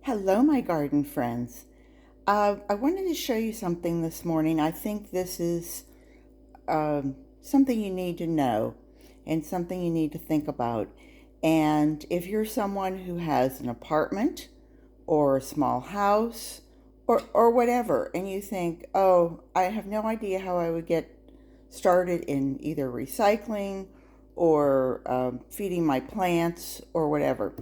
Hello, my garden friends. I wanted to show you something this morning. I think this is something you need to know and something you need to think about. And if you're someone who has an apartment or a small house or whatever, and you think, oh, I have no idea how I would get started in either recycling or feeding my plants or whatever.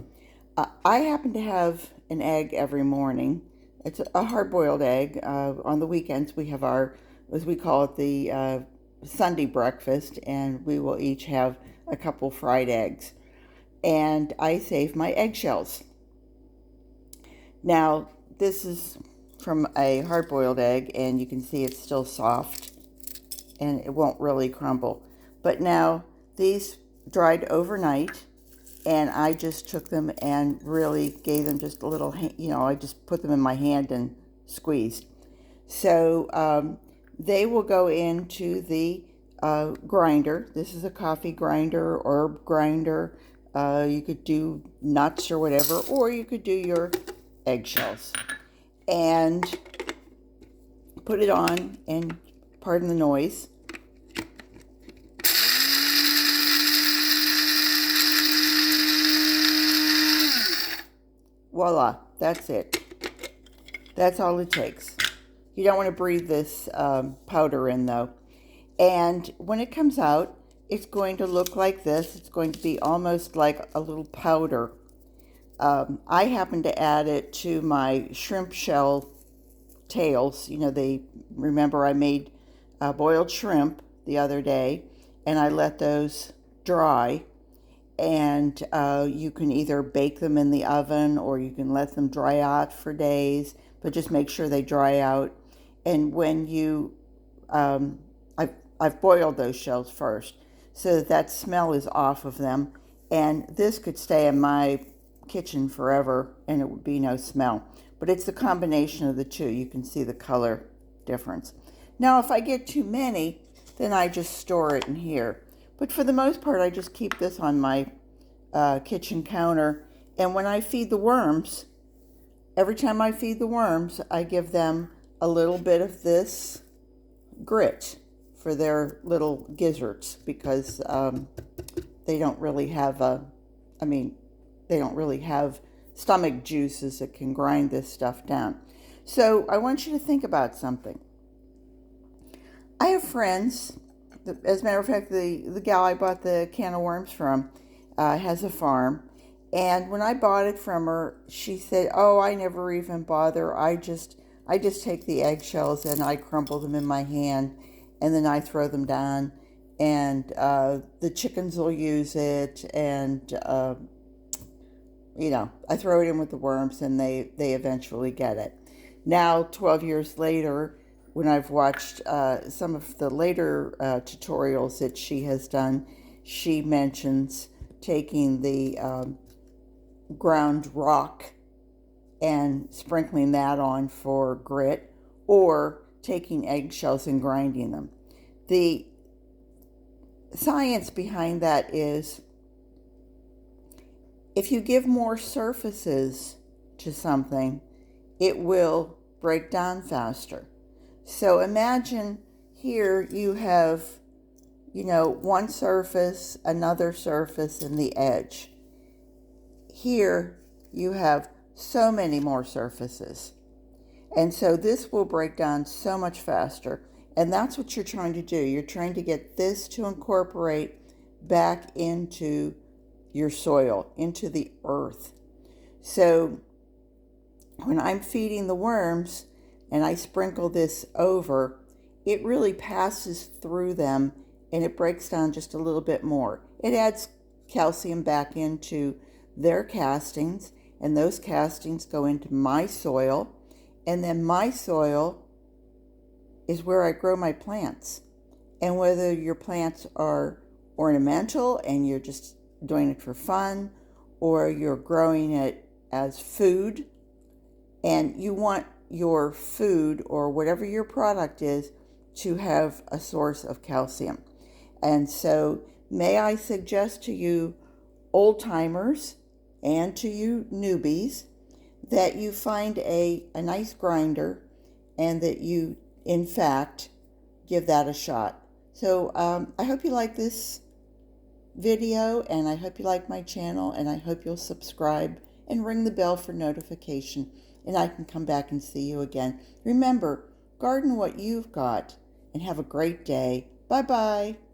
I happen to have an egg every morning. It's a hard-boiled egg. On the weekends, we have our, as we call it, the Sunday breakfast, and we will each have a couple fried eggs. And I save my eggshells. Now, this is from a hard-boiled egg, and you can see it's still soft, and it won't really crumble. But now, these dried overnight, and I just took them and really gave them just a little, I just put them in my hand and squeezed. So they will go into the grinder. This is a coffee grinder or herb grinder. You could do nuts or whatever, or you could do your eggshells. And put it on, and pardon the noise. Voila, that's it. That's all it takes. You don't want to breathe this powder in though. And when it comes out, it's going to look like this. It's going to be almost like a little powder. I happen to add it to my shrimp shell tails. Remember I made boiled shrimp the other day, and I let those dry. And you can either bake them in the oven or you can let them dry out for days, but just make sure they dry out. And when I've boiled those shells first so that smell is off of them, and this could stay in my kitchen forever and it would be no smell. But it's the combination of the two. You can see the color difference. Now, if I get too many, then I just store it in here. But for the most part, I just keep this on my kitchen counter. And when I feed the worms, every time I feed the worms, I give them a little bit of this grit for their little gizzards, because they don't really have they don't really have stomach juices that can grind this stuff down. So I want you to think about something. I have friends. As a matter of fact, the gal I bought the can of worms from has a farm. And when I bought it from her, she said, oh, I never even bother. I just take the eggshells and I crumble them in my hand, and then I throw them down. And the chickens will use it. And, I throw it in with the worms, and they eventually get it. Now, 12 years later, when I've watched some of the later tutorials that she has done, she mentions taking the ground rock and sprinkling that on for grit, or taking eggshells and grinding them. The science behind that is, if you give more surfaces to something, it will break down faster. So imagine here you have, one surface, another surface, and the edge. Here you have so many more surfaces. And so this will break down so much faster. And that's what you're trying to do. You're trying to get this to incorporate back into your soil, into the earth. So when I'm feeding the worms, and I sprinkle this over, it really passes through them and it breaks down just a little bit more. It adds calcium back into their castings, and those castings go into my soil, and then my soil is where I grow my plants. And whether your plants are ornamental and you're just doing it for fun, or you're growing it as food, and you want your food or whatever your product is to have a source of calcium. And so may I suggest to you old timers and to you newbies that you find a nice grinder and that you, in fact, give that a shot. So I hope you like this video, and I hope you like my channel, and I hope you'll subscribe and ring the bell for notification, and I can come back and see you again. Remember, garden what you've got, and have a great day. Bye-bye.